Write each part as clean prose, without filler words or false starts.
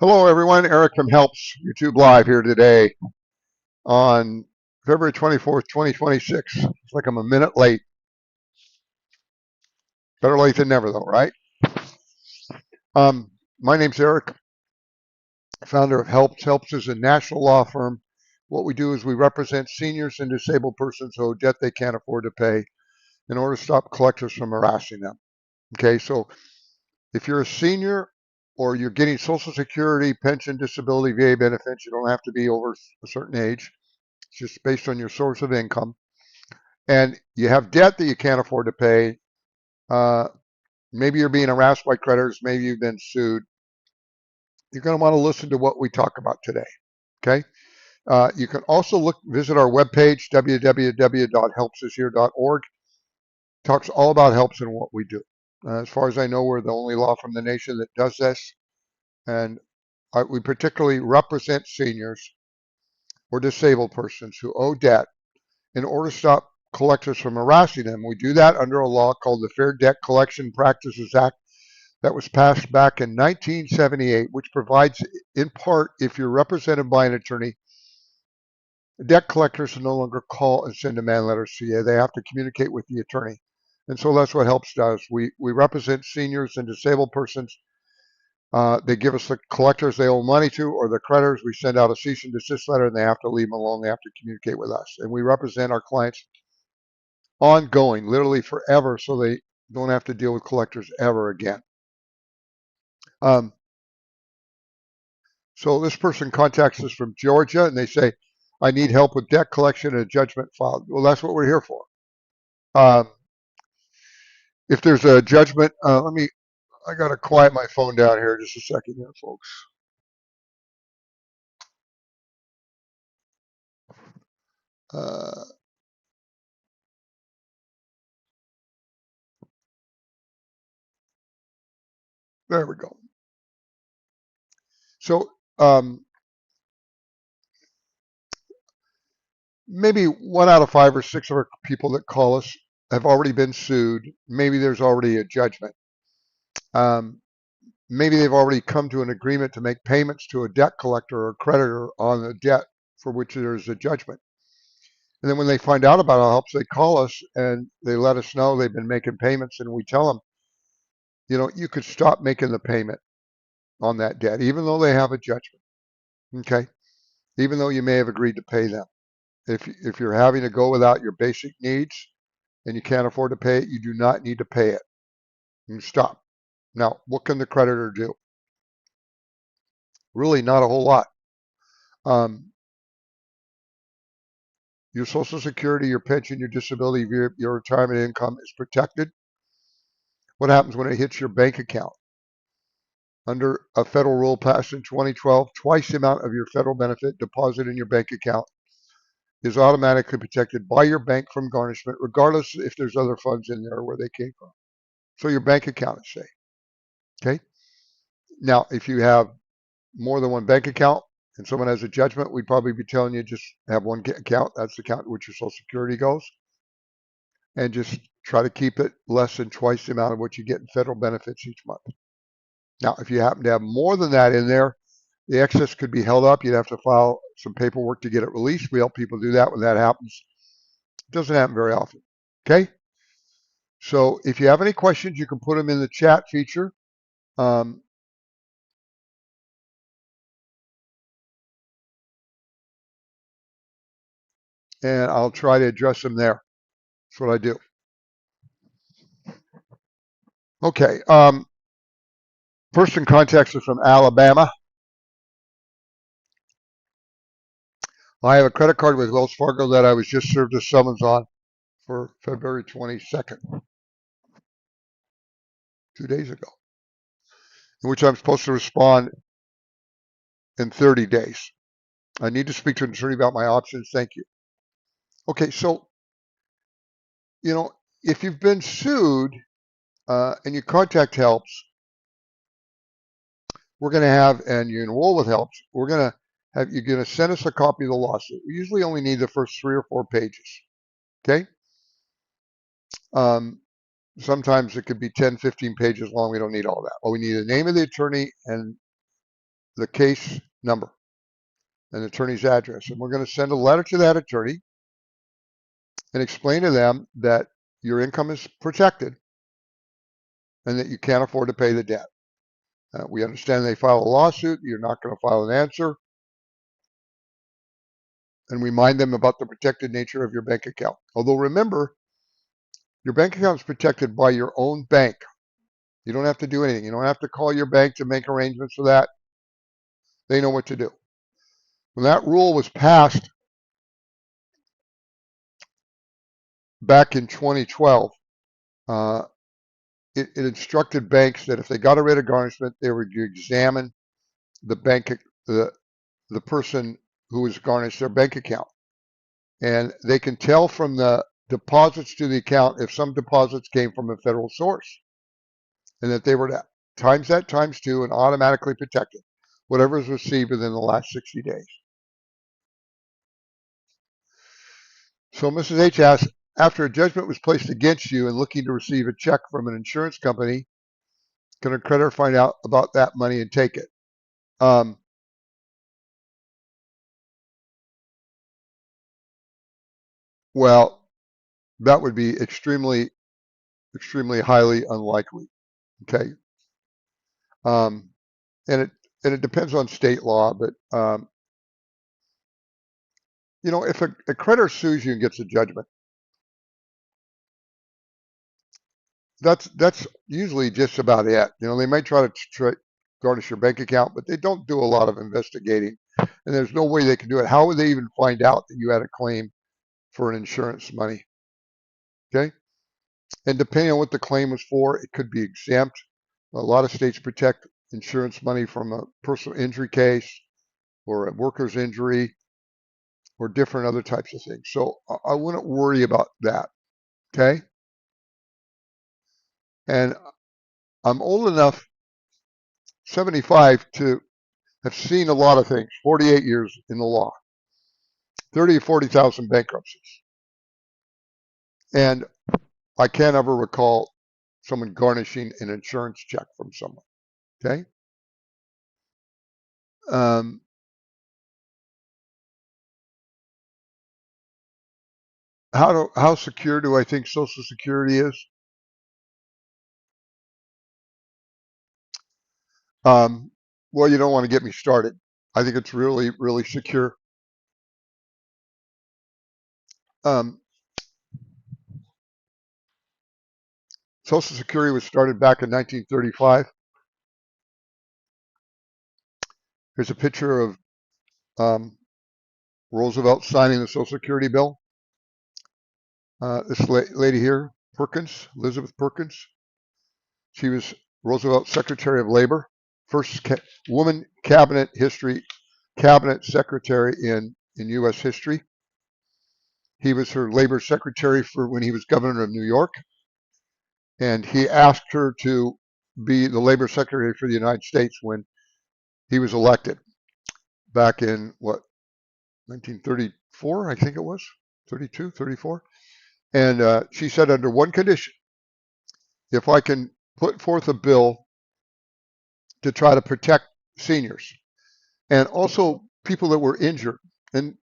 Hello, everyone. Eric from Helps YouTube Live here today on February 24th, 2026. It's like I'm a minute late. Better late than never, though, right? My name's Eric, founder of Helps. Helps is a national law firm. What we do is we represent seniors and disabled persons who owe debt they can't afford to pay in order to stop collectors from harassing them. Okay, so if you're a senior or you're getting Social Security, pension, disability, VA benefits, you don't have to be over a certain age. It's just based on your source of income. And you have debt that you can't afford to pay. Uh, Maybe you're being harassed by creditors. Maybe you've been sued. You're going to want to listen to what we talk about today. Okay. You can also visit our webpage, www.helpsishere.org. Talks all about helps and what we do. As far as I know, we're the only law firm in the nation that does this. And we particularly represent seniors or disabled persons who owe debt in order to stop collectors from harassing them. We do that under a law called the Fair Debt Collection Practices Act that was passed back in 1978, which provides, in part, if you're represented by an attorney, debt collectors no longer call and send demand letters to you. They have to communicate with the attorney. And so that's what Helps does. We represent seniors and disabled persons. They give us the collectors they owe money to or the creditors. We send out a cease and desist letter and they have to leave them alone. They have to communicate with us. And we represent our clients ongoing, literally forever, so they don't have to deal with collectors ever again. Um, so this person contacts us from Georgia and they say, I need help with debt collection and a judgment filed. Well, that's what we're here for. Um, if there's a judgment, I got to quiet my phone down here just a second here, folks. Uh, there we go. So maybe 1 out of 5 or 6 of our people that call us have already been sued. Maybe there's already a judgment. Um, Maybe they've already come to an agreement to make payments to a debt collector or creditor on the debt for which there's a judgment. And then when they find out about our helps, they call us and they let us know they've been making payments, and we tell them, you could stop making the payment on that debt, even though they have a judgment. Okay, even though you may have agreed to pay them. If you're having to go without your basic needs and you can't afford to pay it, you do not need to pay it. You can stop. Now, what can the creditor do? Really, not a whole lot. Um, Your Social Security, your pension, your disability, your retirement income is protected. What happens when it hits your bank account? Under a federal rule passed in 2012, twice the amount of your federal benefit deposited in your bank account is automatically protected by your bank from garnishment, regardless if there's other funds in there where they came from. So your bank account is safe. Okay. Now, if you have more than one bank account and someone has a judgment, we'd probably be telling you just have one account. That's the account in which your Social Security goes. And just try to keep it less than twice the amount of what you get in federal benefits each month. Now, if you happen to have more than that in there, the excess could be held up. You'd have to file some paperwork to get it released. We help people do that when that happens. It doesn't happen very often. Okay? So if you have any questions, you can put them in the chat feature. Um, and I'll try to address them there. That's what I do. Okay. Person contacts us from Alabama. I have a credit card with Wells Fargo that I was just served a summons on for February 22nd, 2 days ago, in which I'm supposed to respond in 30 days. I need to speak to an attorney about my options. Thank you. Okay, so, if you've been sued and you contact Helps, we're going to have, and you enroll with Helps, you're going to send us a copy of the lawsuit. We usually only need the first 3 or 4 pages. Okay? Sometimes it could be 10, 15 pages long. We don't need all that. Well, we need the name of the attorney and the case number and the attorney's address. And we're going to send a letter to that attorney and explain to them that your income is protected and that you can't afford to pay the debt. We understand they file a lawsuit. You're not going to file an answer. And remind them about the protected nature of your bank account. Although remember, your bank account is protected by your own bank. You don't have to do anything. You don't have to call your bank to make arrangements for that. They know what to do. When that rule was passed back in 2012, uh, it instructed banks that if they got a writ of garnishment, they would examine the bank, the the person who was garnished their bank account, and they can tell from the deposits to the account if some deposits came from a federal source, and that they were to times that times two and automatically protected whatever is received within the last 60 days. So Mrs. H asks, after a judgment was placed against you and looking to receive a check from an insurance company, can a creditor find out about that money and take it? Um, well, that would be extremely, extremely highly unlikely. Okay. Um, and it depends on state law, but if a creditor sues you and gets a judgment, that's usually just about it. They might try to garnish your bank account, but they don't do a lot of investigating, and there's no way they can do it. How would they even find out that you had a claim for an insurance money? Okay, and depending on what the claim was for, it could be exempt. A lot of states protect insurance money from a personal injury case or a worker's injury or different other types of things. So I wouldn't worry about that. Okay, and I'm old enough, 75, to have seen a lot of things. 48 years in the law, 30 to 40,000 bankruptcies, and I can't ever recall someone garnishing an insurance check from someone. Okay. Um, how secure do I think Social Security is? Um, well, you don't want to get me started. I think it's really, really secure. Um, Social Security was started back in 1935. Here's a picture of um, Roosevelt signing the Social Security bill. This lady here, Perkins, Elizabeth Perkins, she was Roosevelt's Secretary of Labor, first woman cabinet secretary in U.S. history. He was her labor secretary for when he was governor of New York, and he asked her to be the labor secretary for the United States when he was elected back in 1934, I think it was 32, 34. And she said, under one condition, if I can put forth a bill to try to protect seniors and also people that were injured,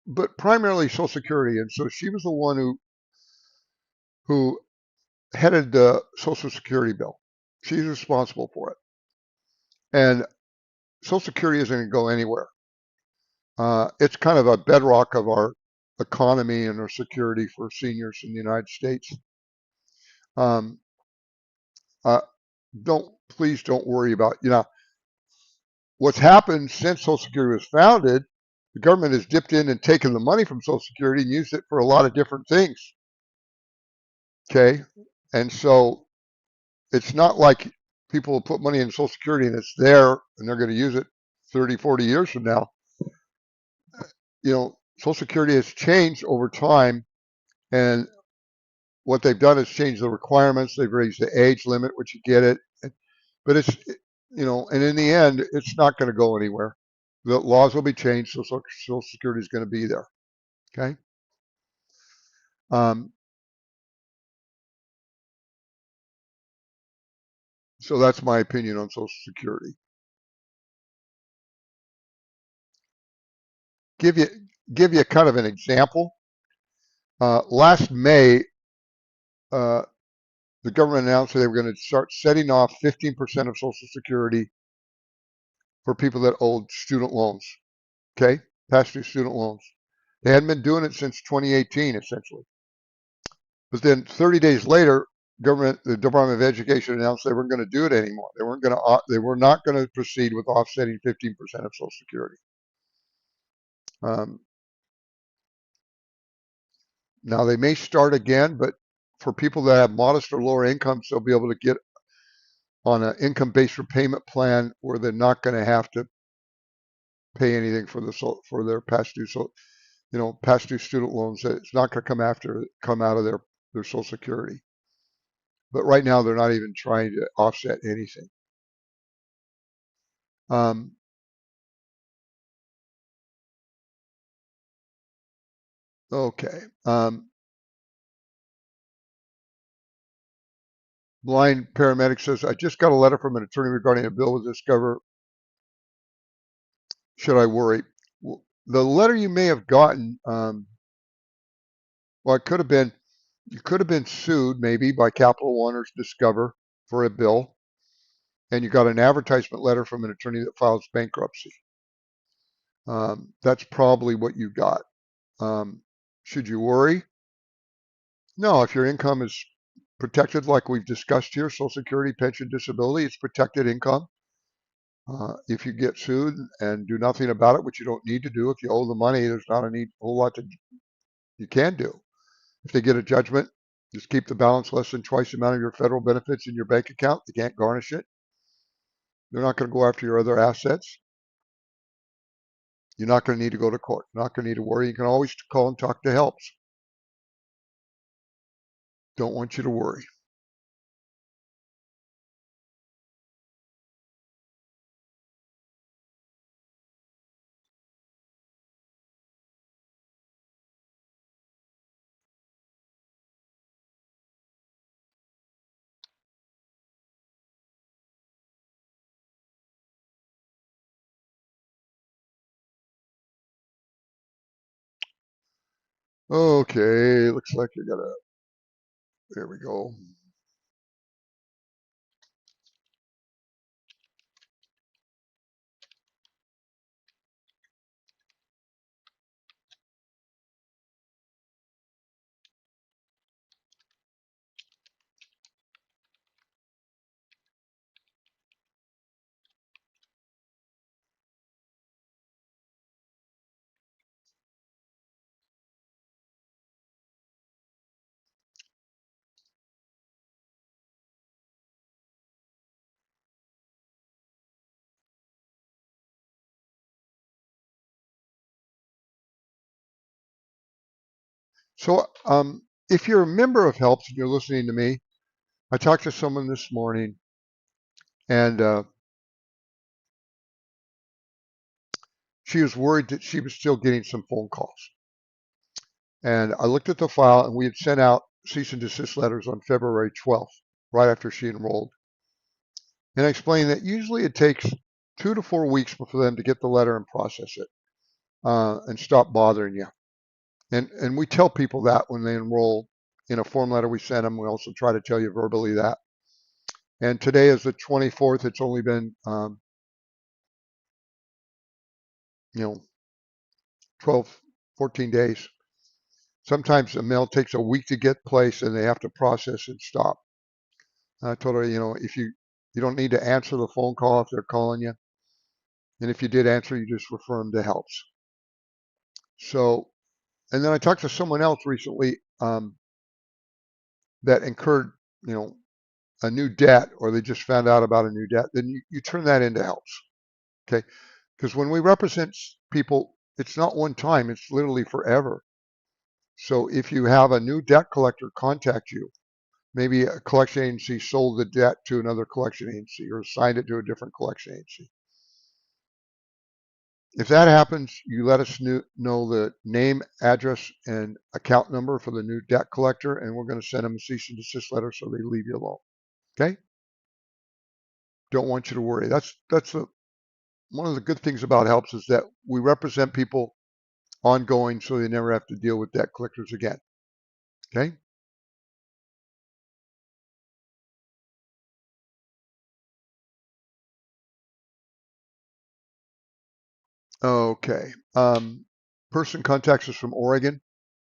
but primarily Social Security. And so she was the one who headed the Social Security bill. She's responsible for it, and Social Security isn't going to go anywhere. It's kind of a bedrock of our economy and our security for seniors in the United States. Um, uh, please don't worry about what's happened since Social Security was founded. The government has dipped in and taken the money from Social Security and used it for a lot of different things. Okay, and so it's not like people will put money in Social Security and it's there and they're going to use it 30, 40 years from now. Social Security has changed over time, and what they've done is change the requirements. They've raised the age limit, which you get it, but and in the end, it's not going to go anywhere. The laws will be changed, so Social Security is going to be there. Okay. Um, so that's my opinion on Social Security. give you give you kind of an example. Last May, uh, the government announced that they were going to start setting off 15% of Social Security for people that owed student loans. Okay, past due student loans. They hadn't been doing it since 2018, essentially. But then 30 days later, the Department of Education announced they weren't going to do it anymore. They were not going to proceed with offsetting 15% of Social Security. Um, Now they may start again, but for people that have modest or lower incomes, they'll be able to get on an income-based repayment plan where they're not going to have to pay anything for their past due past due student loans. It's not going to come out of their Social Security. But right now they're not even trying to offset anything. Um, okay. Blind paramedic says, I just got a letter from an attorney regarding a bill with Discover. Should I worry? Well, the letter you may have gotten, well, it could have been, you could have been sued maybe by Capital One or Discover for a bill, and you got an advertisement letter from an attorney that files bankruptcy. That's probably what you got. Should you worry? No, if your income is protected like we've discussed here, Social Security, pension, disability, it's protected income. If you get sued and do nothing about it, which you don't need to do, if you owe the money, there's not a whole lot that you can do. If they get a judgment, just keep the balance less than twice the amount of your federal benefits in your bank account. They can't garnish it. They're not going to go after your other assets. You're not going to need to go to court. You're not going to need to worry. You can always call and talk to helps. Don't want you to worry. Okay, looks like you got a, there we go. So, if you're a member of HELPS and you're listening to me, I talked to someone this morning, and she was worried that she was still getting some phone calls. And I looked at the file, and we had sent out cease and desist letters on February 12th, right after she enrolled. And I explained that usually it takes 2 to 4 weeks for them to get the letter and process it and stop bothering you. And we tell people that when they enroll in a form letter we send them. We also try to tell you verbally that. And today is the 24th. It's only been, you know, 12, 14 days. Sometimes the mail takes a week to get placed and they have to process and stop. I told her, if you don't need to answer the phone call if they're calling you. And if you did answer, you just refer them to helps. So, and then I talked to someone else recently that incurred, you know, a new debt, or they just found out about a new debt. Then you turn that into helps. Okay. Because when we represent people, it's not one time, it's literally forever. So if you have a new debt collector contact you, maybe a collection agency sold the debt to another collection agency or assigned it to a different collection agency. If that happens, you let us know the name, address, and account number for the new debt collector, and we're going to send them a cease and desist letter so they leave you alone. Okay? Don't want you to worry. One of the good things about helps is that we represent people ongoing so they never have to deal with debt collectors again. Okay? Okay. Person contacts us from Oregon.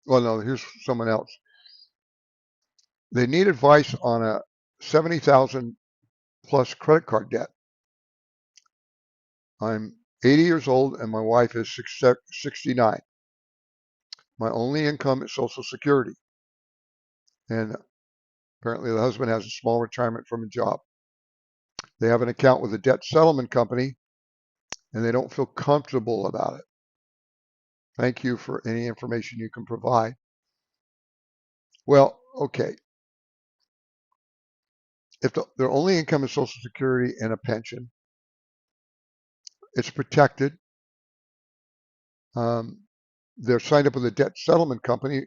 Well, no, here's someone else. They need advice on a 70,000 plus credit card debt. I'm 80 years old and my wife is 69. My only income is Social Security. And apparently the husband has a small retirement from a job. They have an account with a debt settlement company and they don't feel comfortable about it. Thank you for any information you can provide. Well, okay. If their only income is Social Security and a pension, it's protected. They're signed up with a debt settlement company.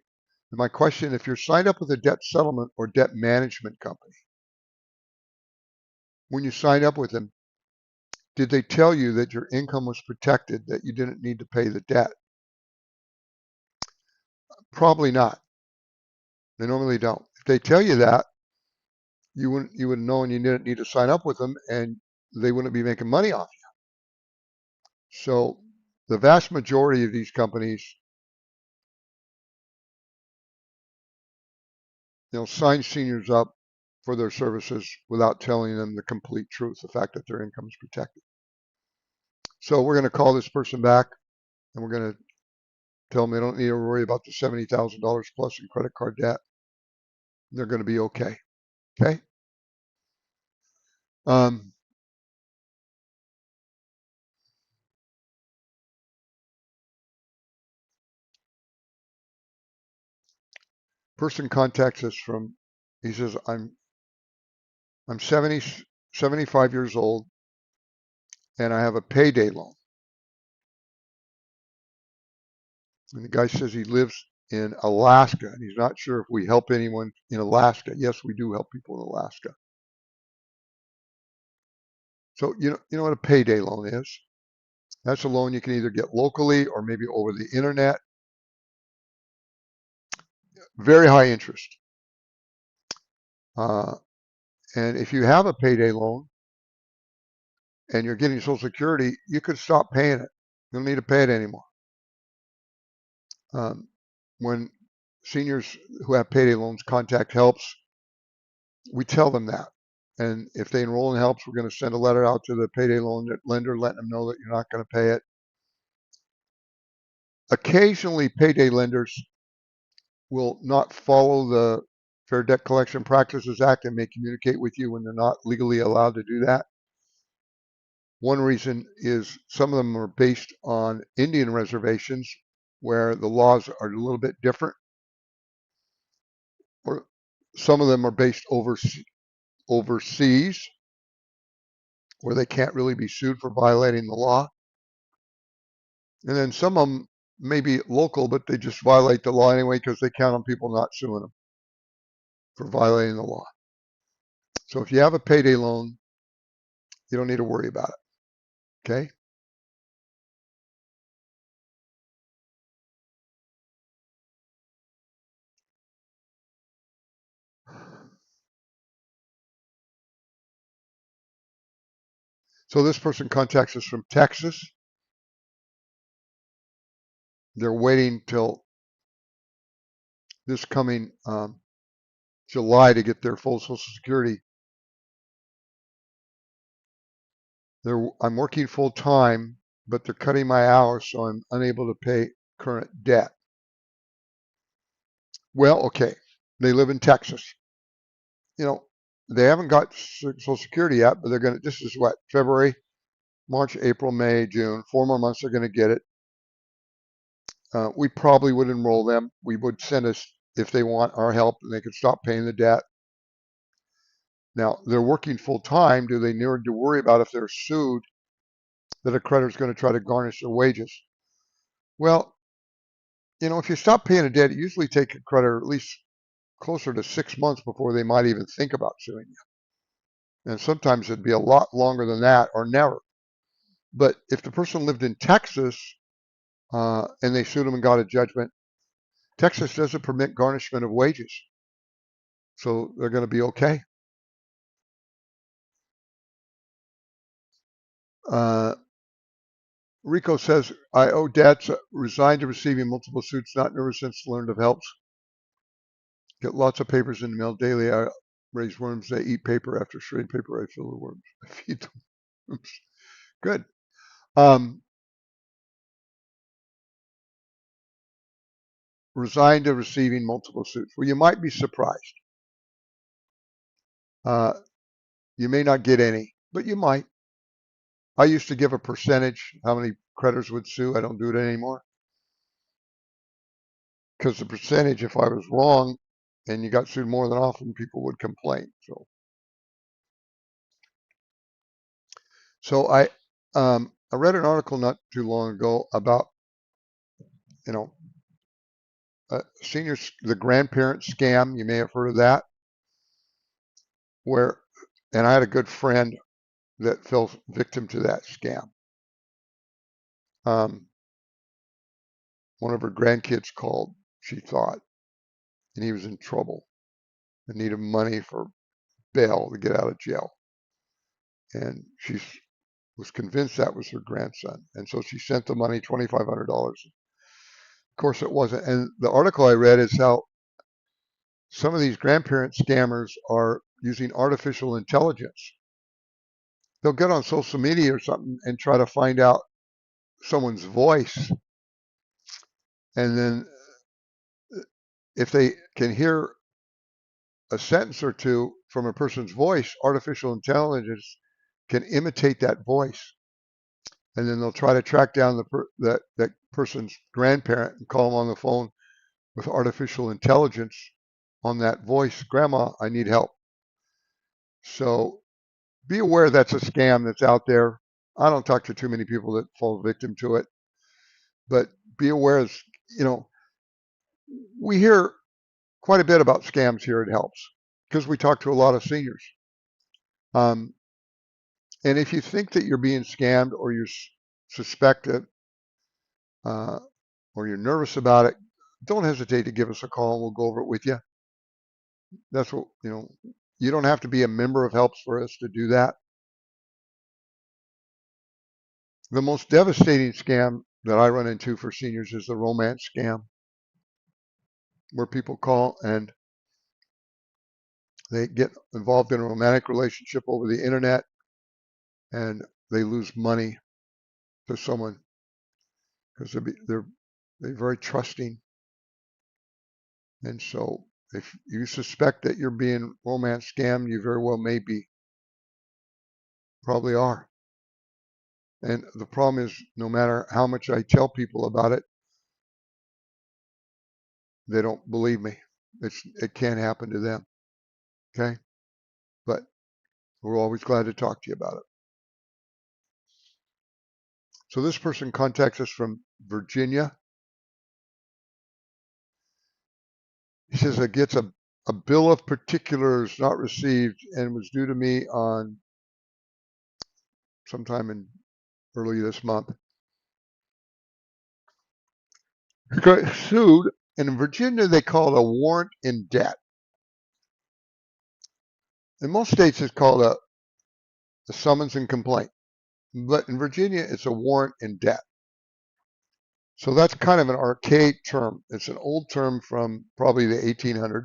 My question, if you're signed up with a debt settlement or debt management company, when you sign up with them, did they tell you that your income was protected, that you didn't need to pay the debt? Probably not. They normally don't. If they tell you that, you would know and you didn't need to sign up with them and they wouldn't be making money off you. So the vast majority of these companies, sign seniors up for their services without telling them the complete truth, the fact that their income is protected. So we're going to call this person back and we're going to tell them they don't need to worry about the $70,000 plus in credit card debt. They're going to be okay. Okay. Um, Person contacts us from, he says, I'm 75 years old and I have a payday loan. And the guy says he lives in Alaska and he's not sure if we help anyone in Alaska. Yes, we do help people in Alaska. So you know what a payday loan is? That's a loan you can either get locally or maybe over the internet. Very high interest. Uh, and if you have a payday loan and you're getting Social Security, you could stop paying it. You don't need to pay it anymore. When seniors who have payday loans contact helps, we tell them that. And if they enroll in helps, we're going to send a letter out to the payday loan lender letting them know that you're not going to pay it. Occasionally, payday lenders will not follow the Fair Debt Collection Practices Act and may communicate with you when they're not legally allowed to do that. One reason is some of them are based on Indian reservations where the laws are a little bit different, or some of them are based overseas where they can't really be sued for violating the law. And then some of them may be local, but they just violate the law anyway because they count on people not suing them for violating the law. So if you have a payday loan, you don't need to worry about it. Okay? So this person contacts us from Texas. They're waiting till this coming July to get their full Social Security. I'm working full time, but they're cutting my hours, so I'm unable to pay current debt. Well, okay, they live in Texas. They haven't got Social Security yet, but they're going to. This is what, February, March, April, May, June. 4 more months they're going to get it. We probably would enroll them. We would send us if they want our help, and they could stop paying the debt. Now they're working full time. Do they need to worry about if they're sued that a creditor is going to try to garnish their wages? Well, if you stop paying a debt, it usually takes a creditor at least closer to 6 months before they might even think about suing you. And sometimes it'd be a lot longer than that or never. But if the person lived in Texas, and they sued him and got a judgment. Texas doesn't permit garnishment of wages, so they're going to be okay. Rico says, I owe debts, resigned to receiving multiple suits, not nervous since learned of helps. Get lots of papers in the mail daily. I raise worms. They eat paper. After shredding paper, I fill the worms. I feed them worms. Good. Resigned to receiving multiple suits. Well, you might be surprised. You may not get any, but you might. I used to give a percentage how many creditors would sue. I don't do it anymore. Because the percentage, if I was wrong and you got sued more than often, people would complain. So I read an article not too long ago about, you know, seniors, the grandparent scam. You may have heard of that. And I had a good friend that fell victim to that scam. One of her grandkids called, she thought, and he was in trouble and needed money for bail to get out of jail. And she was convinced that was her grandson. And so she sent the money, $2,500. Of course, it wasn't. And the article I read is how some of these grandparent scammers are using artificial intelligence. They'll get on social media or something and try to find out someone's voice. And then if they can hear a sentence or two from a person's voice, artificial intelligence can imitate that voice. And then they'll try to track down that person's grandparent and call them on the phone with artificial intelligence on that voice. Grandma, I need help. So be aware that's a scam that's out there. I don't talk to too many people that fall victim to it, but be aware, we hear quite a bit about scams here at Helps because we talk to a lot of seniors. And if you think that you're being scammed or you suspect it, or you're nervous about it, don't hesitate to give us a call and we'll go over it with you. That's what, you don't have to be a member of Helps for us to do that. The most devastating scam that I run into for seniors is the romance scam, where people call and they get involved in a romantic relationship over the internet and they lose money to someone because they're very trusting. And so if you suspect that you're being romance scammed, you very well may be. Probably are. And the problem is, no matter how much I tell people about it, they don't believe me. It can't happen to them. Okay? But we're always glad to talk to you about it. So this person contacts us from Virginia. He says it gets a bill of particulars not received and was due to me on sometime in early this month. He got sued, and in Virginia they call it a warrant in debt. In most states it's called a summons and complaint, but in Virginia it's a warrant in debt. So that's kind of an archaic term. It's an old term from probably the 1800s.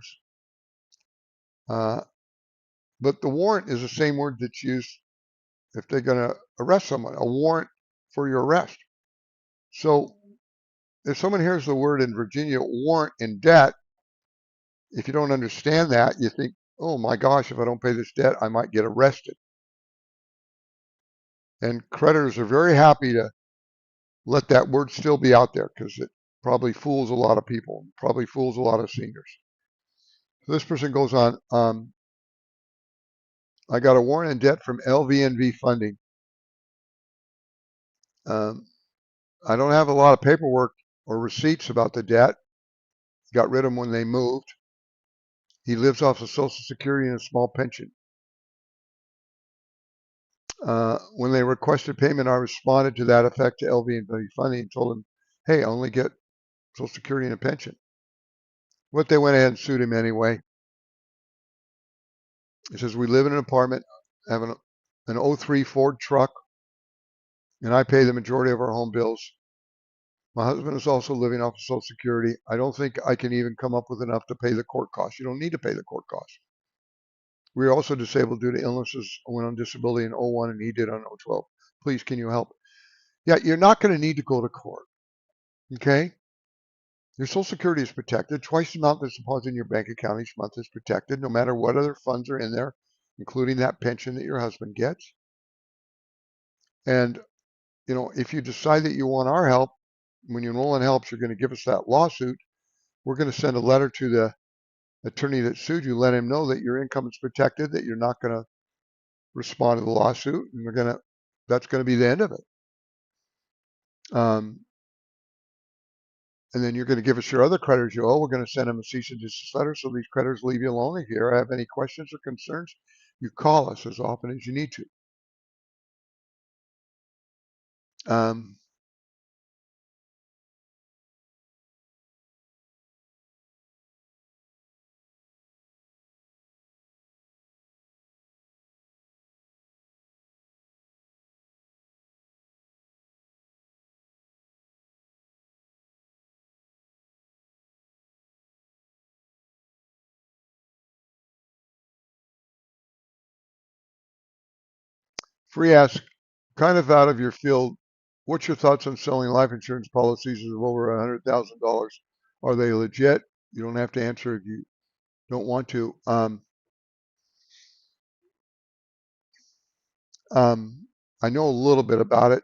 But the warrant is the same word that's used if they're going to arrest someone, a warrant for your arrest. So if someone hears the word in Virginia, warrant in debt, if you don't understand that, you think, oh my gosh, if I don't pay this debt, I might get arrested. And creditors are very happy to let that word still be out there because it probably fools a lot of people, probably fools a lot of seniors. So this person goes on, I got a warrant in debt from LVNV funding. I don't have a lot of paperwork or receipts about the debt. Got rid of them when they moved. He lives off of Social Security and a small pension. When they requested payment, I responded to that effect to LVNV funding and told him hey, I only get Social Security and a pension. What they went ahead and sued him anyway. He says, we live in an apartment, have an '03 Ford truck, and I pay the majority of our home bills. My husband is also living off of Social Security. I don't think I can even come up with enough to pay the court costs. You don't need to pay the court costs. We are also disabled due to illnesses. I went on disability in '01 and he did on '12. Please, can you help? Yeah, you're not going to need to go to court. Okay? Your Social Security is protected. Twice the amount that's deposited in your bank account each month is protected, no matter what other funds are in there, including that pension that your husband gets. And, if you decide that you want our help, when you enroll in helps, you're going to give us that lawsuit. We're going to send a letter to the attorney that sued you, let him know that your income is protected, that you're not going to respond to the lawsuit, and that's going to be the end of it. Um, and then you're going to give us your other creditors you owe. We're going to send them a cease and desist letter so these creditors leave you alone. If you ever have any questions or concerns, you call us as often as you need to. Um, Free ask, kind of out of your field, what's your thoughts on selling life insurance policies of over $100,000? Are they legit? You don't have to answer if you don't want to. I know a little bit about it.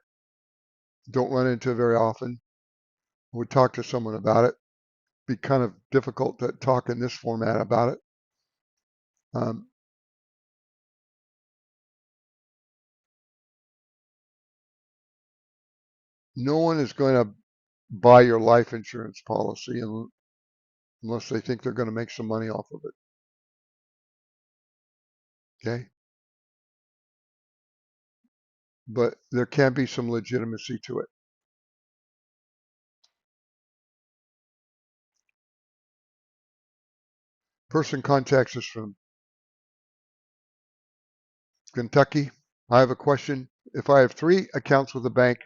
Don't run into it very often. I would talk to someone about it. Be kind of difficult to talk in this format about it. Um, no one is going to buy your life insurance policy unless they think they're going to make some money off of it. Okay. But there can be some legitimacy to it. Person contacts us from Kentucky. I have a question. If I have 3 accounts with a bank,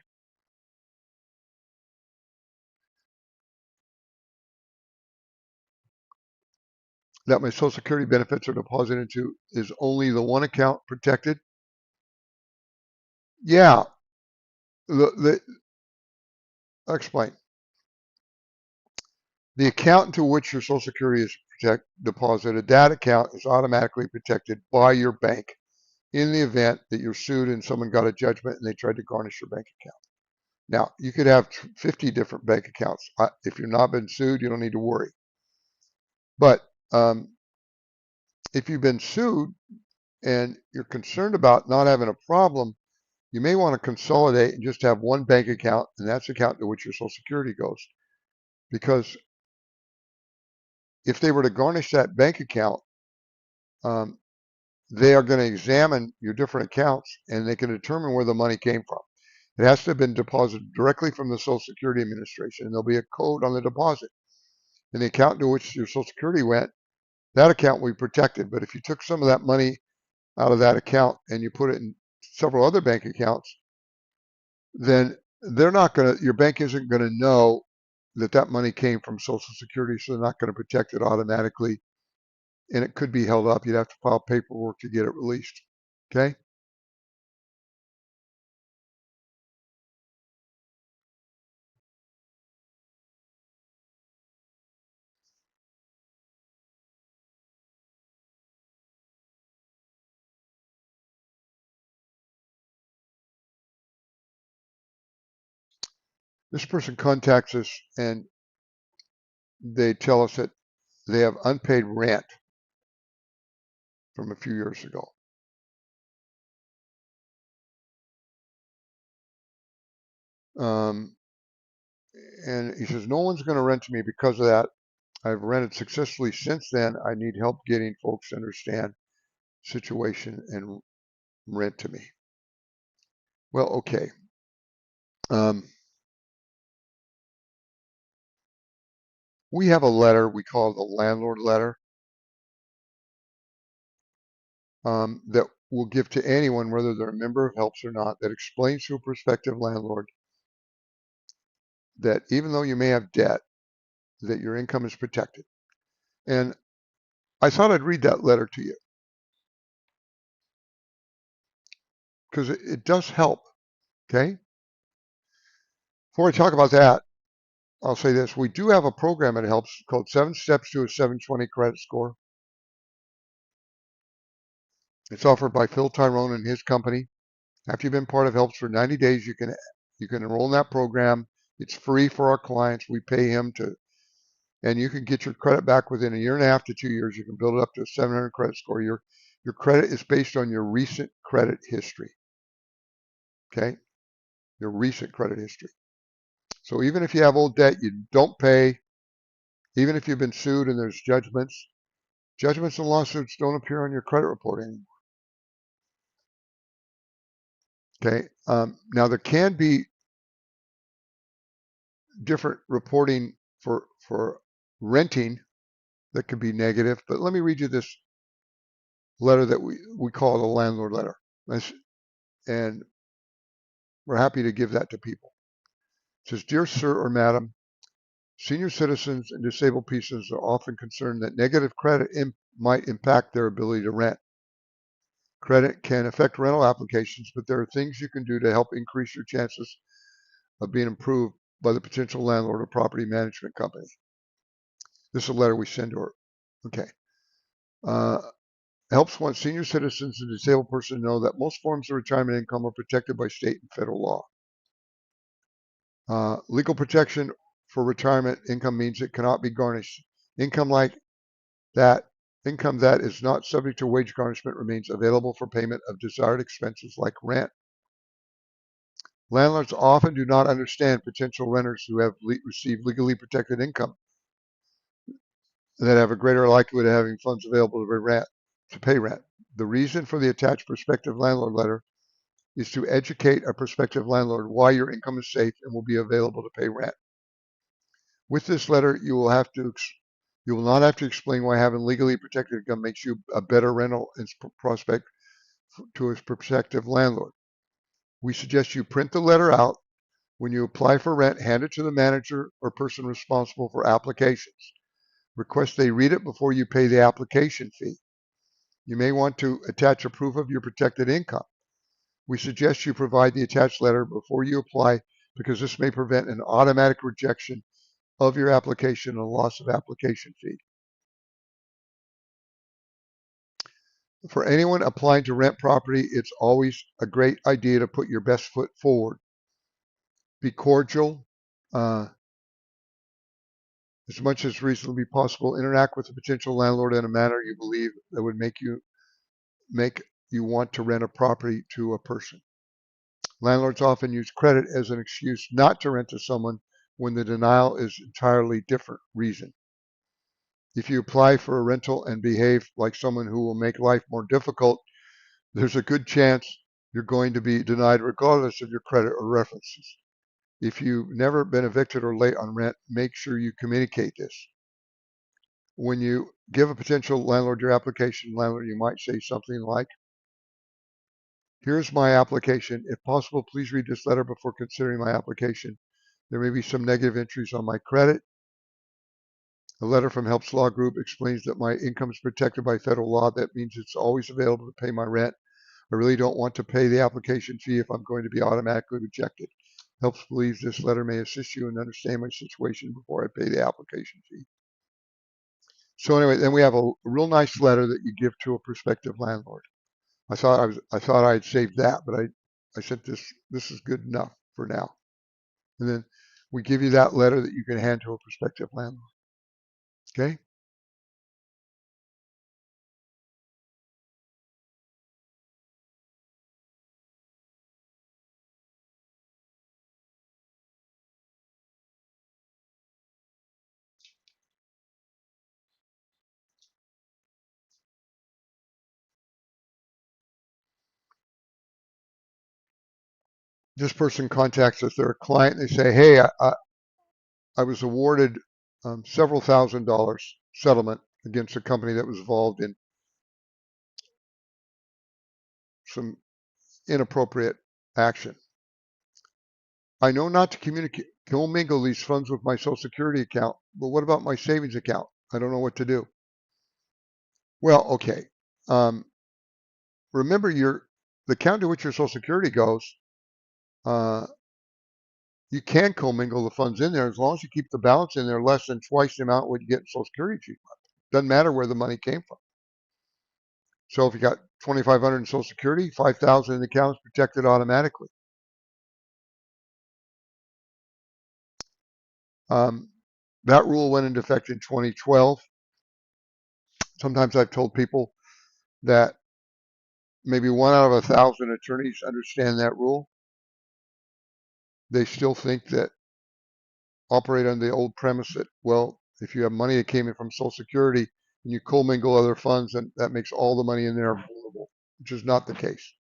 that my Social Security benefits are deposited into, is only the one account protected? Yeah. I'll explain. The account into which your Social Security is deposited, that account is automatically protected by your bank in the event that you're sued and someone got a judgment and they tried to garnish your bank account. Now, you could have 50 different bank accounts. If you've not been sued, you don't need to worry. But if you've been sued and you're concerned about not having a problem, you may want to consolidate and just have one bank account, and that's the account to which your Social Security goes. Because if they were to garnish that bank account, um, they are going to examine your different accounts and they can determine where the money came from. It has to have been deposited directly from the Social Security Administration, and there'll be a code on the deposit. And the account to which your Social Security went, that account will be protected. But if you took some of that money out of that account and you put it in several other bank accounts, then your bank isn't going to know that that money came from Social Security, so they're not going to protect it automatically, and it could be held up. You'd have to file paperwork to get it released. Okay. This person contacts us and they tell us that they have unpaid rent from a few years ago. Um, and he says, no one's going to rent to me because of that. I've rented successfully since then. I need help getting folks to understand situation and rent to me. Well, okay. Um, We have a letter we call the landlord letter that we'll give to anyone, whether they're a member of HELPS or not, that explains to a prospective landlord that even though you may have debt, that your income is protected. And I thought I'd read that letter to you because it does help. Okay. Before I talk about that, I'll say this. We do have a program that helps called 7 Steps to a 720 Credit Score. It's offered by Phil Tyrone and his company. After you've been part of HELPS for 90 days, you can enroll in that program. It's free for our clients. We pay him to, and you can get your credit back within a year and a half to 2 years. You can build it up to a 700 credit score. Your credit is based on your recent credit history. Okay, your recent credit history. So even if you have old debt you don't pay, even if you've been sued and there's judgments and lawsuits don't appear on your credit report anymore. Okay. Now there can be different reporting for renting that can be negative, but let me read you this letter that we call the landlord letter. And we're happy to give that to people. It says, Dear Sir or Madam, senior citizens and disabled persons are often concerned that negative credit might impact their ability to rent. Credit can affect rental applications, but there are things you can do to help increase your chances of being approved by the potential landlord or property management company. This is a letter we send to her. Okay. Helps want senior citizens and disabled persons to know that most forms of retirement income are protected by state and federal law. Legal protection for retirement income means it cannot be garnished. Income that is not subject to wage garnishment remains available for payment of desired expenses like rent. Landlords often do not understand potential renters who have received legally protected income that have a greater likelihood of having funds available to pay rent. The reason for the attached prospective landlord letter is to educate a prospective landlord why your income is safe and will be available to pay rent. With this letter, you will not have to explain why having legally protected income makes you a better rental prospect to a prospective landlord. We suggest you print the letter out. When you apply for rent, hand it to the manager or person responsible for applications. Request they read it before you pay the application fee. You may want to attach a proof of your protected income. We suggest you provide the attached letter before you apply because this may prevent an automatic rejection of your application and a loss of application fee. For anyone applying to rent property, it's always a great idea to put your best foot forward. Be cordial. As much as reasonably possible, interact with the potential landlord in a manner you believe that would make you want to rent a property to a person. Landlords often use credit as an excuse not to rent to someone when the denial is entirely different reason. If you apply for a rental and behave like someone who will make life more difficult, there's a good chance you're going to be denied regardless of your credit or references. If you've never been evicted or late on rent, make sure you communicate this. When you give a potential landlord your application, you might say something like, Here's my application. If possible, please read this letter before considering my application. There may be some negative entries on my credit. A letter from Helps Law Group explains that my income is protected by federal law. That means it's always available to pay my rent. I really don't want to pay the application fee if I'm going to be automatically rejected. Helps believes this letter may assist you in understanding my situation before I pay the application fee. So anyway, then we have a real nice letter that you give to a prospective landlord. I thought I'd saved that, but I said this is good enough for now. And then we give you that letter that you can hand to a prospective landlord. Okay? This person contacts us. They're a client. They say, "Hey, I was awarded several $1,000s settlement against a company that was involved in some inappropriate action. I know not to commingle these funds with my Social Security account, but what about my savings account? I don't know what to do. Well, okay. Remember, the account to which your Social Security goes, you can commingle the funds in there as long as you keep the balance in there less than twice the amount what you get in Social Security each month. Doesn't matter where the money came from. So if you got 2,500 in Social Security, 5,000 in the account is protected automatically. That rule went into effect in 2012. Sometimes I've told people that maybe 1 out of 1,000 attorneys understand that rule. They still think that operate on the old premise that, well, if you have money that came in from Social Security and you commingle other funds, then that makes all the money in there vulnerable, which is not the case.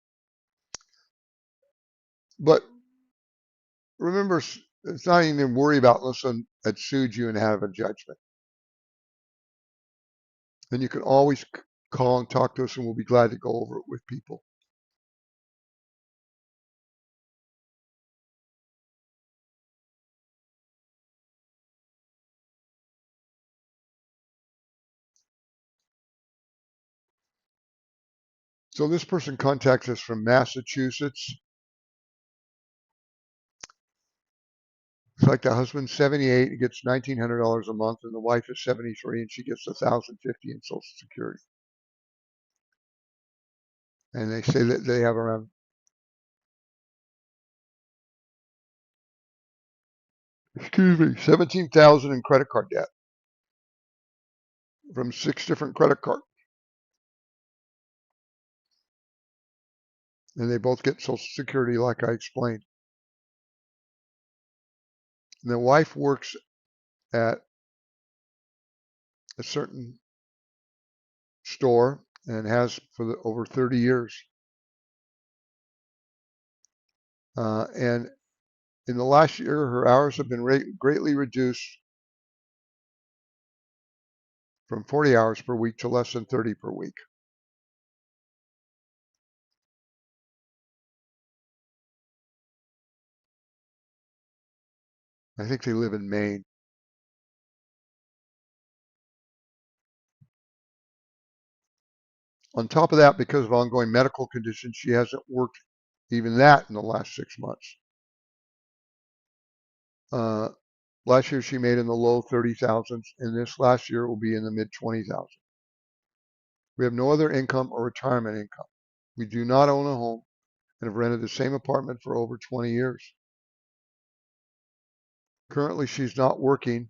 But remember, it's not even to worry about unless someone had sued you and have a judgment. Then you can always call and talk to us, and we'll be glad to go over it with people. So this person contacts us from Massachusetts. It's like the husband's 78, he gets $1,900 a month, and the wife is 73, and she gets $1,050 in Social Security. And they say that they have around 17,000 in credit card debt from 6 different credit cards. And they both get Social Security, like I explained. And the wife works at a certain store and has for over 30 years. And in the last year, her hours have been greatly reduced from 40 hours per week to less than 30 per week. I think they live in Maine. On top of that, because of ongoing medical conditions, she hasn't worked even that in the last 6 months. Last year she made in the low 30,000s, and this last year will be in the mid 20,000. We have no other income or retirement income. We do not own a home and have rented the same apartment for over 20 years. Currently, she's not working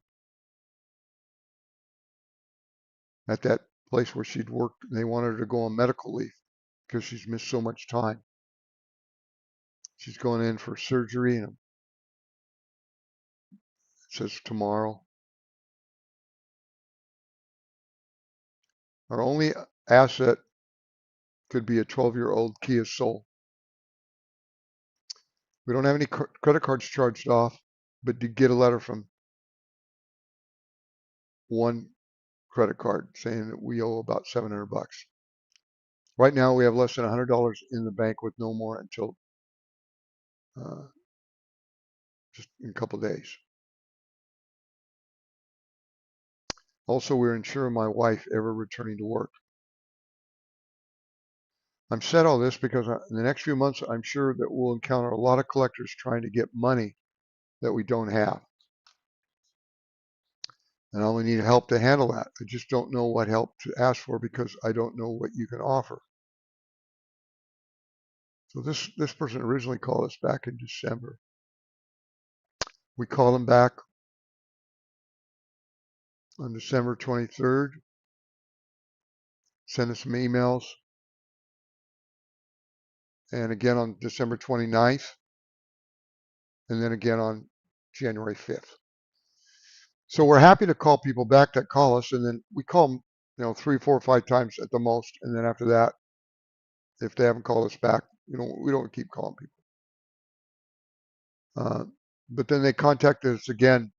at that place where she'd worked. They wanted her to go on medical leave because she's missed so much time. She's going in for surgery, and it says tomorrow. Our only asset could be a 12-year-old Kia Soul. We don't have any credit cards charged off, but did get a letter from one credit card saying that we owe about $700. Right now, we have less than $100 in the bank with no more until just in a couple of days. Also, we're insuring my wife ever returning to work. I'm said all this because in the next few months, I'm sure that we'll encounter a lot of collectors trying to get money that we don't have. And I only need help to handle that. I just don't know what help to ask for because I don't know what you can offer. So this person originally called us back in December. We called him back on December 23rd, sent us some emails, and again on December 29th, and then again on January 5th. So we're happy to call people back that call us, and then we call them, 3, 4, 5 times at the most, and then after that, if they haven't called us back, we don't keep calling people. But then they contacted us again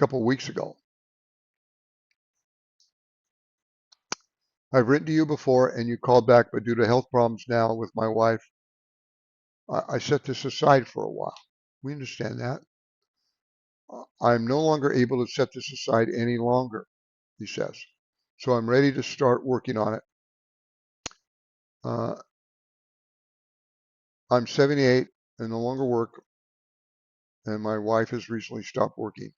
couple of weeks ago. I've written to you before and you called back, but due to health problems now with my wife, I set this aside for a while. We understand that. I'm no longer able to set this aside any longer, he says. So I'm ready to start working on it. I'm 78 and no longer work, and my wife has recently stopped working.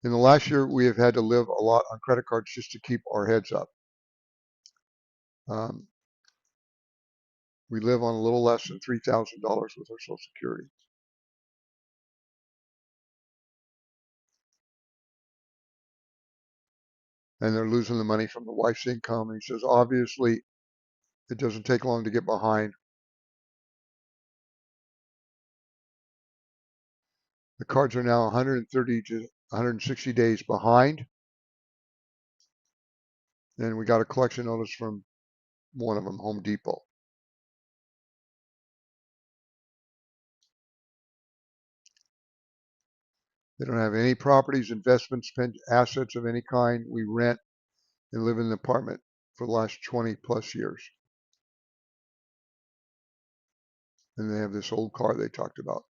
In the last year, we have had to live a lot on credit cards just to keep our heads up. We live on a little less than $3,000 with our Social Security. And they're losing the money from the wife's income. And he says, obviously, it doesn't take long to get behind. The cards are now 130 to 160 days behind. And we got a collection notice from one of them, Home Depot. They don't have any properties, investments, assets of any kind. We rent and live in an apartment for the last 20 plus years. And they have this old car they talked about.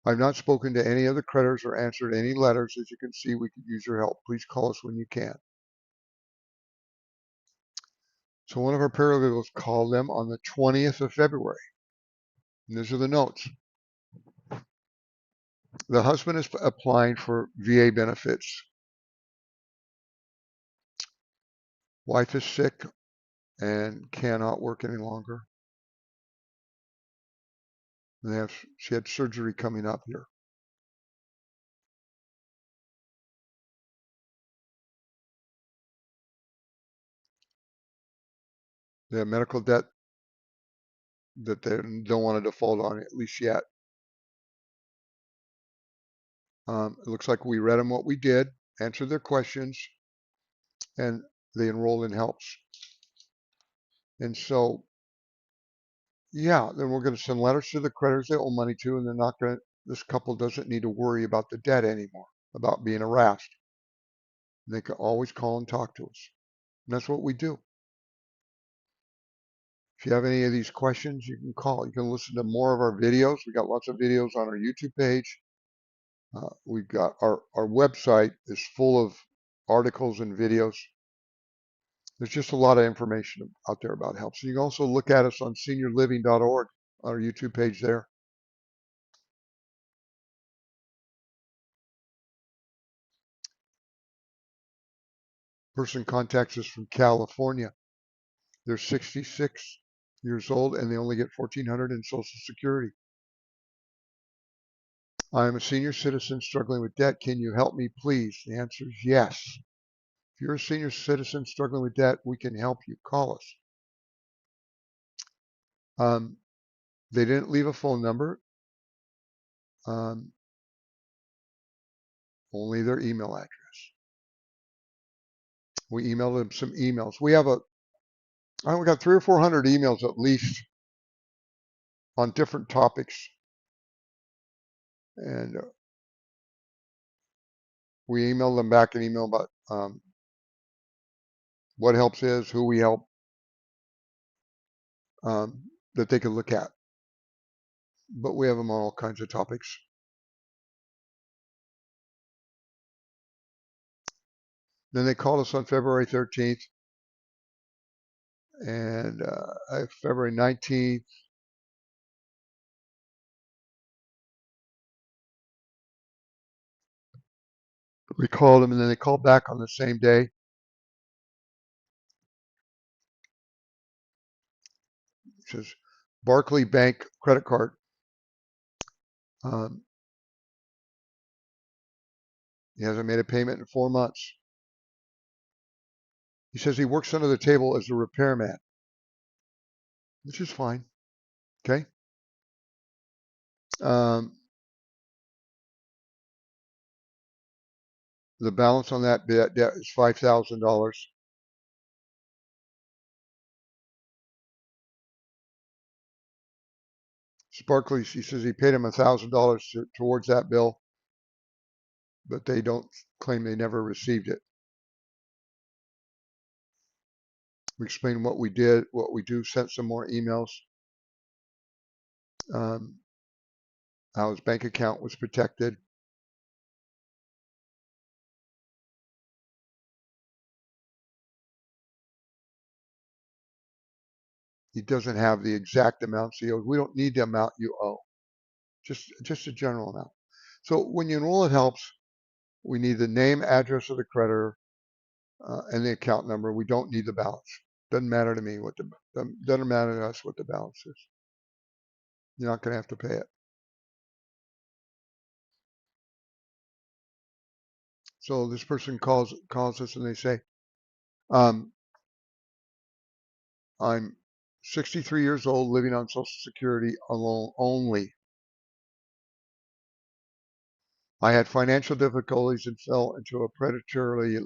I've not spoken to any other creditors or answered any letters. As you can see, we could use your help. Please call us when you can. So one of our paralegals called them on the 20th of February. And these are the notes. The husband is applying for VA benefits. Wife is sick and cannot work any longer. And she had surgery coming up here. They have medical debt that they don't want to default on, at least yet. It looks like we read them what we did, answered their questions, and they enrolled in helps. And so, yeah, then we're going to send letters to the creditors they owe money to, and they're not going to, this couple doesn't need to worry about the debt anymore, about being harassed. And they can always call and talk to us. And that's what we do. If you have any of these questions, you can call. You can listen to more of our videos. We got lots of videos on our YouTube page. We've got our website is full of articles and videos. There's just a lot of information out there about help. So you can also look at us on seniorliving.org, our YouTube page there. Person contacts us from California. They're 66 years old and they only get $1,400 in Social Security. I am a senior citizen struggling with debt. Can you help me, please? The answer is yes. If you're a senior citizen struggling with debt, we can help you. Call us. They didn't leave a phone number, only their email address. We emailed them some emails. We got 300 or 400 emails at least on different topics. And we emailed them back an email about what helps is, who we help, that they could look at. But we have them on all kinds of topics. Then they called us on February 13th and February 19th. We called them and then they called back on the same day. It says Barclay Bank credit card. He hasn't made a payment in 4 months. He says he works under the table as a repairman, which is fine. Okay. The balance on that debt is $5,000. Sparkley, he says he paid him $1,000 towards that bill, but they don't claim they never received it. We explained what we did, what we do, sent some more emails. How his bank account was protected. He doesn't have the exact amounts he owes. We don't need the amount you owe, just a general amount. So when you enroll, it helps. We need the name, address of the creditor, and the account number. We don't need the balance. Doesn't matter to me doesn't matter to us what the balance is. You're not going to have to pay it. So this person calls us and they say, I'm 63 years old, living on Social Security alone only. I had financial difficulties and fell into a predatory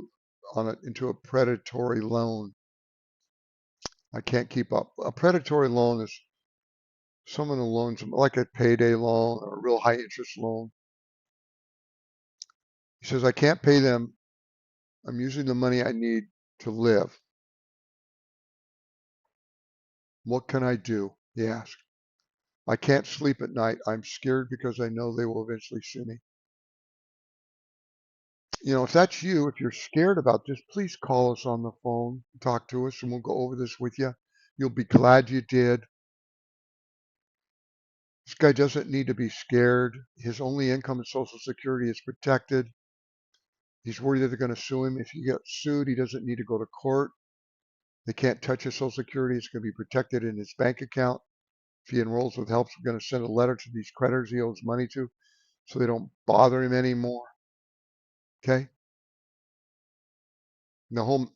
loan. I can't keep up. A predatory loan is someone who loans like a payday loan or a real high interest loan. He says, I can't pay them. I'm using the money I need to live. What can I do? He asked. I can't sleep at night. I'm scared because I know they will eventually sue me. If that's you, if you're scared about this, please call us on the phone, talk to us, and we'll go over this with you. You'll be glad you did. This guy doesn't need to be scared. His only income is Social Security is protected. He's worried that they're going to sue him. If he gets sued, he doesn't need to go to court. They can't touch his Social Security. It's going to be protected in his bank account. If he enrolls with help, we're going to send a letter to these creditors he owes money to so they don't bother him anymore. Okay? And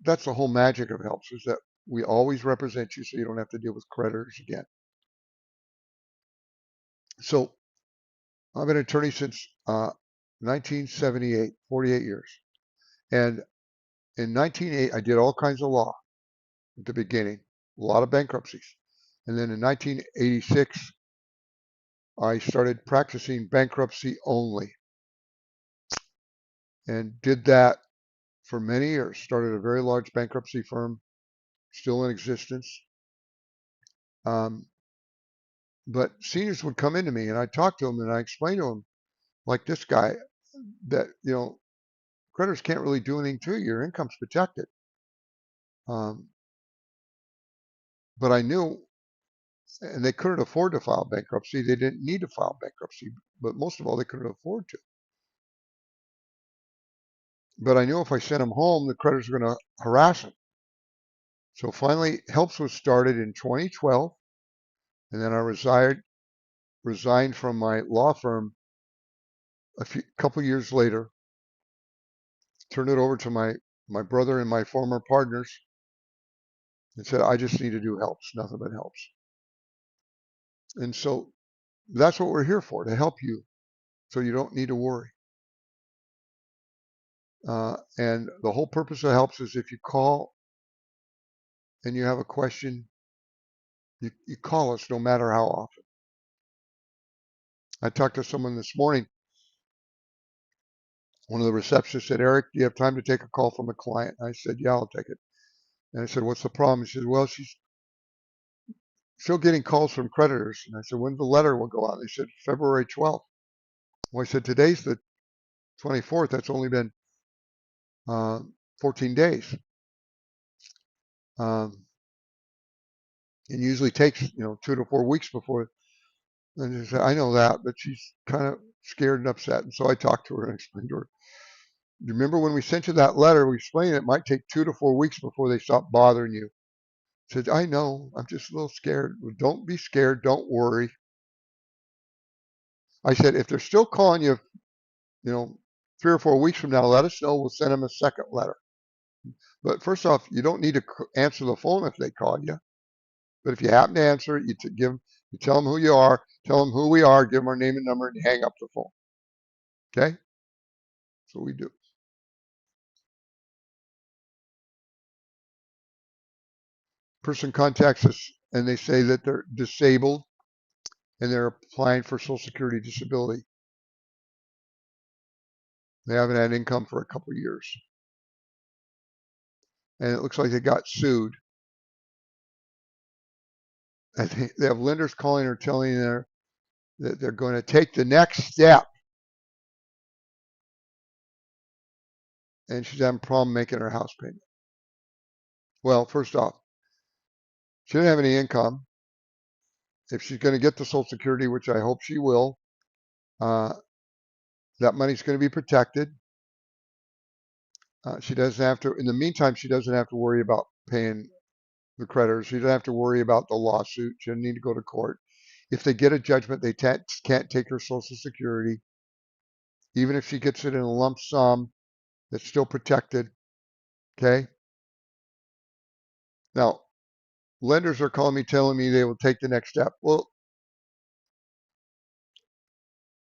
that's the whole magic of helps is that we always represent you so you don't have to deal with creditors again. So I've been an attorney since 1978, 48 years. And in 1980, I did all kinds of law at the beginning, a lot of bankruptcies. And then in 1986, I started practicing bankruptcy only and did that for many years. Started a very large bankruptcy firm, still in existence. But seniors would come into me and I'd talk to them and I explained to them, like this guy, that, creditors can't really do anything to you. Your income's protected. But I knew, and they couldn't afford to file bankruptcy. They didn't need to file bankruptcy, but most of all, they couldn't afford to. But I knew if I sent them home, the creditors were going to harass them. So finally, helps was started in 2012, and then I resigned from my law firm couple years later, turned it over to my brother and my former partners, and said, I just need to do helps, nothing but helps. And so that's what we're here for, to help you so you don't need to worry. And the whole purpose of helps is if you call and you have a question, you call us no matter how often. I talked to someone this morning. One of the receptionists said, Eric, do you have time to take a call from a client? I said, yeah, I'll take it. And I said, what's the problem? He said, well, she's still getting calls from creditors. And I said, when the letter will go out? They said, February 12th. Well, I said, today's the 24th. That's only been 14 days. It usually takes, 2 to 4 weeks before. And she said, I know that, but she's kind of scared and upset. And so I talked to her and explained to her, you remember when we sent you that letter, we explained it might take 2 to 4 weeks before they stop bothering you. I said, I know, I'm just a little scared. Well, don't be scared. Don't worry. I said, if they're still calling you, 3 or 4 weeks from now, let us know. We'll send them a second letter. But first off, you don't need to answer the phone if they call you. But if you happen to answer it, you tell them who you are, tell them who we are, give them our name and number, and you hang up the phone. Okay? That's what we do. Person contacts us and they say that they're disabled and they're applying for Social Security disability. They haven't had income for a couple of years. And it looks like they got sued. And they have lenders calling her, telling her that they're going to take the next step. And she's having a problem making her house payment. Well, first off, she didn't have any income. If she's going to get the Social Security, which I hope she will, uh, that money's going to be protected. She doesn't have to, in the meantime, she doesn't have to worry about paying the creditors. She doesn't have to worry about the lawsuit. She doesn't need to go to court. If they get a judgment, they can't take her Social Security. Even if she gets it in a lump sum, that's still protected. Okay? Now, lenders are calling me, telling me they will take the next step. Well,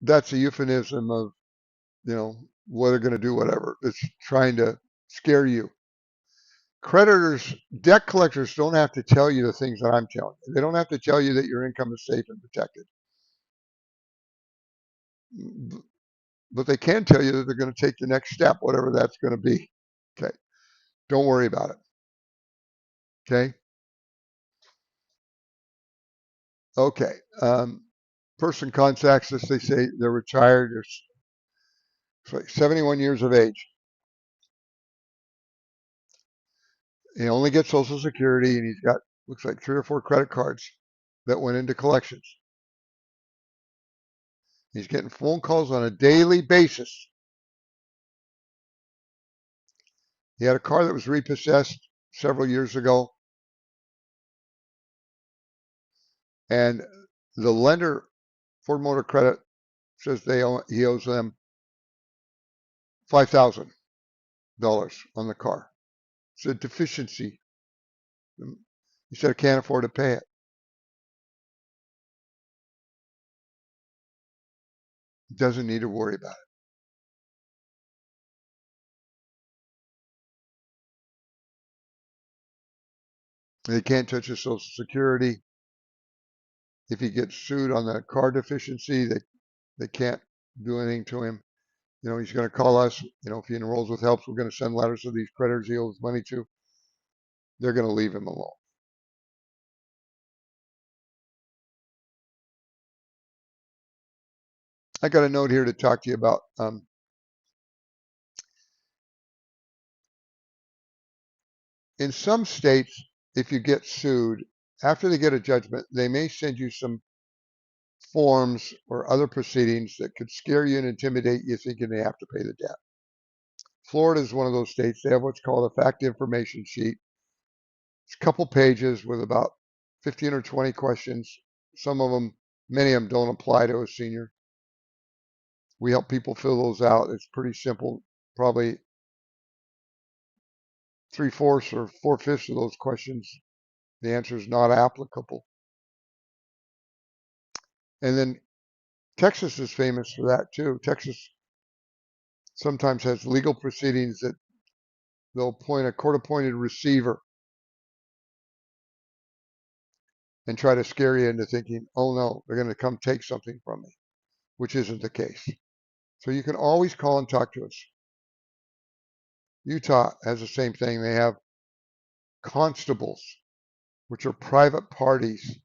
that's a euphemism of, what they're going to do, whatever. It's trying to scare you. Creditors, debt collectors don't have to tell you the things that I'm telling you. They don't have to tell you that your income is safe and protected. But they can tell you that they're going to take the next step, whatever that's going to be. Okay. Don't worry about it. Okay. Okay. Person contacts us. They say they're retired. They're like 71 years of age. He only gets Social Security, and he's got, looks like 3 or 4 credit cards that went into collections. He's getting phone calls on a daily basis. He had a car that was repossessed several years ago, and the lender, Ford Motor Credit, says he owes them $5,000 on the car. It's a deficiency. He said, I can't afford to pay it. He doesn't need to worry about it. They can't touch his Social Security. If he gets sued on the car deficiency, they can't do anything to him. He's going to call us. If he enrolls with helps, we're going to send letters to these creditors he owes money to. They're going to leave him alone. I got a note here to talk to you about. In some states, if you get sued, after they get a judgment, they may send you some forms or other proceedings that could scare you and intimidate you, thinking they have to pay the debt. Florida is one of those states. They have what's called a fact information sheet. It's a couple pages with about 15 or 20 questions. Some of them, many of them don't apply to a senior. We help people fill those out. It's pretty simple. Probably 3/4 or 4/5 of those questions, the answer is not applicable. And then Texas is famous for that too. Texas sometimes has legal proceedings that they'll appoint a court-appointed receiver and try to scare you into thinking, oh no, they're going to come take something from me, which isn't the case. So you can always call and talk to us. Utah has the same thing. They have constables, which are private parties,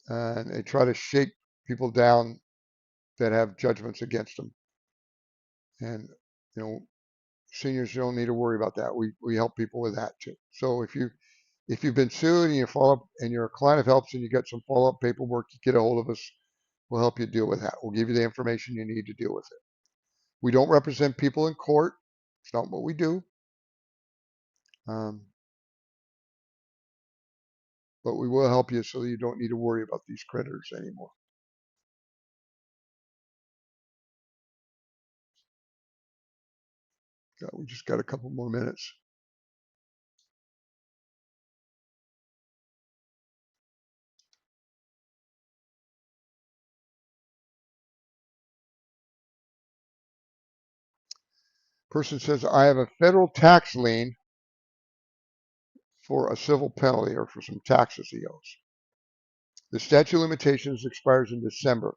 and they try to shake people down that have judgments against them. And seniors don't need to worry about that. We help people with that too. So if you've been sued and you follow up and you're a client of helps and you get some follow up paperwork, you get a hold of us. We'll help you deal with that. We'll give you the information you need to deal with it. We don't represent people in court. It's not what we do. But we will help you so you don't need to worry about these creditors anymore. We just got a couple more minutes. Person says, I have a federal tax lien for a civil penalty or for some taxes he owes. The statute of limitations expires in December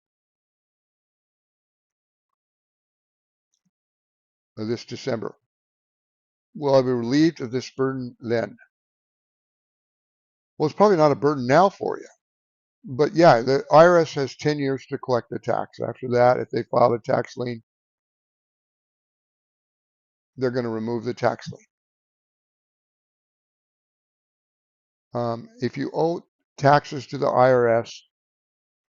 of this December. Will I be relieved of this burden then? Well, it's probably not a burden now for you. But yeah, the IRS has 10 years to collect the tax. After that, if they file a tax lien, they're going to remove the tax lien. If you owe taxes to the IRS,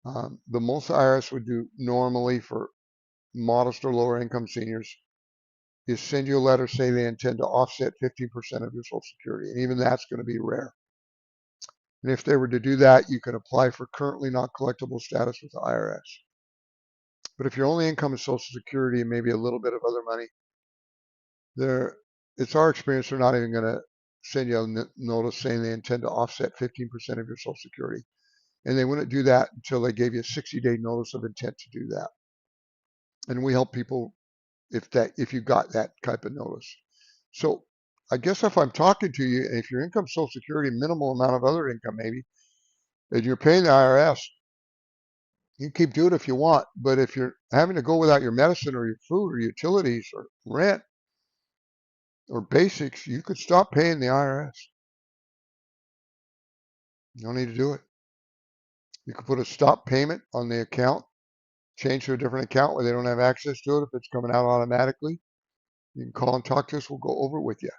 the most the IRS would do normally for modest or lower income seniors is send you a letter saying they intend to offset 15% of your Social Security. And even that's going to be rare. And if they were to do that, you can apply for currently not collectible status with the IRS. But if your only income is Social Security and maybe a little bit of other money, it's our experience they're not even going to send you a notice saying they intend to offset 15% of your Social Security. And they wouldn't do that until they gave you a 60-day notice of intent to do that. And we help people if you got that type of notice. So I guess if I'm talking to you, if your income, Social Security, minimal amount of other income maybe, and you're paying the IRS, you keep doing it if you want. But if you're having to go without your medicine or your food or utilities or rent or basics, you could stop paying the IRS. You don't need to do it. You could put a stop payment on the account, change to a different account where they don't have access to it if it's coming out automatically. You can call and talk to us. We'll go over it with you.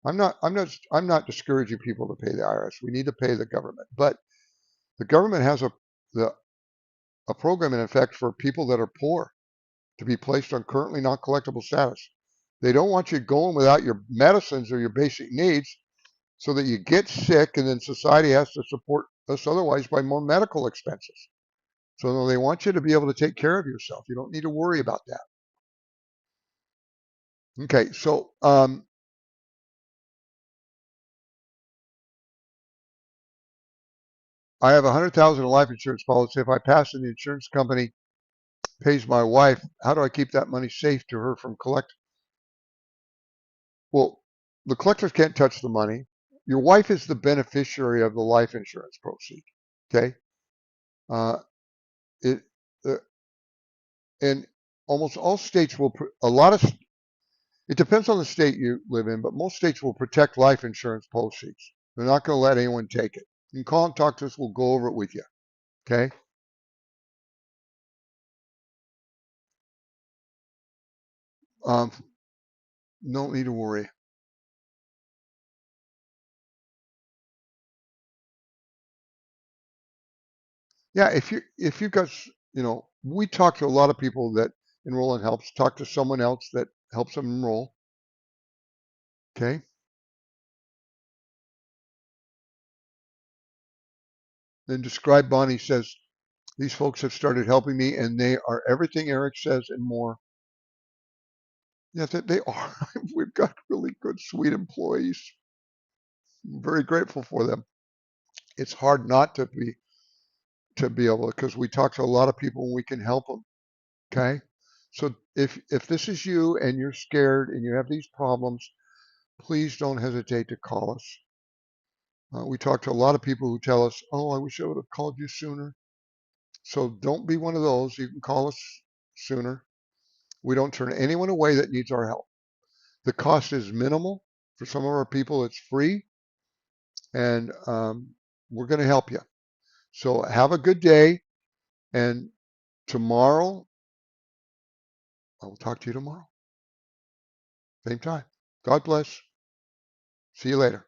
I'm not discouraging people to pay the IRS. We need to pay the government, but the government has a program in effect for people that are poor to be placed on currently not collectible status. They don't want you going without your medicines or your basic needs so that you get sick and then society has to support us otherwise by more medical expenses. So no, they want you to be able to take care of yourself. You don't need to worry about that. Okay, so I have 100,000 in life insurance policy. If I pass and the insurance company pays my wife, how do I keep that money safe to her from collect? Well, the collectors can't touch the money. Your wife is the beneficiary of the life insurance proceeds. Okay, uh, it uh, and almost all states will. A lot of it depends on the state you live in, but most states will protect life insurance proceeds. They're not going to let anyone take it. You can call and talk to us. We'll go over it with you. Okay. Um, no need to worry. Yeah, if you got we talk to a lot of people that enroll in helps. Talk to someone else that helps them enroll. Okay. Then describe Bonnie says these folks have started helping me, and they are everything Eric says and more. Yeah, they are. We've got really good, sweet employees. I'm very grateful for them. It's hard not to be able because we talk to a lot of people and we can help them. Okay. So if this is you and you're scared and you have these problems, please don't hesitate to call us. We talk to a lot of people who tell us, "Oh, I wish I would have called you sooner." So don't be one of those. You can call us sooner. We don't turn anyone away that needs our help. The cost is minimal. For some of our people, it's free, and we're going to help you. So have a good day, and tomorrow, I will talk to you tomorrow. Same time. God bless. See you later.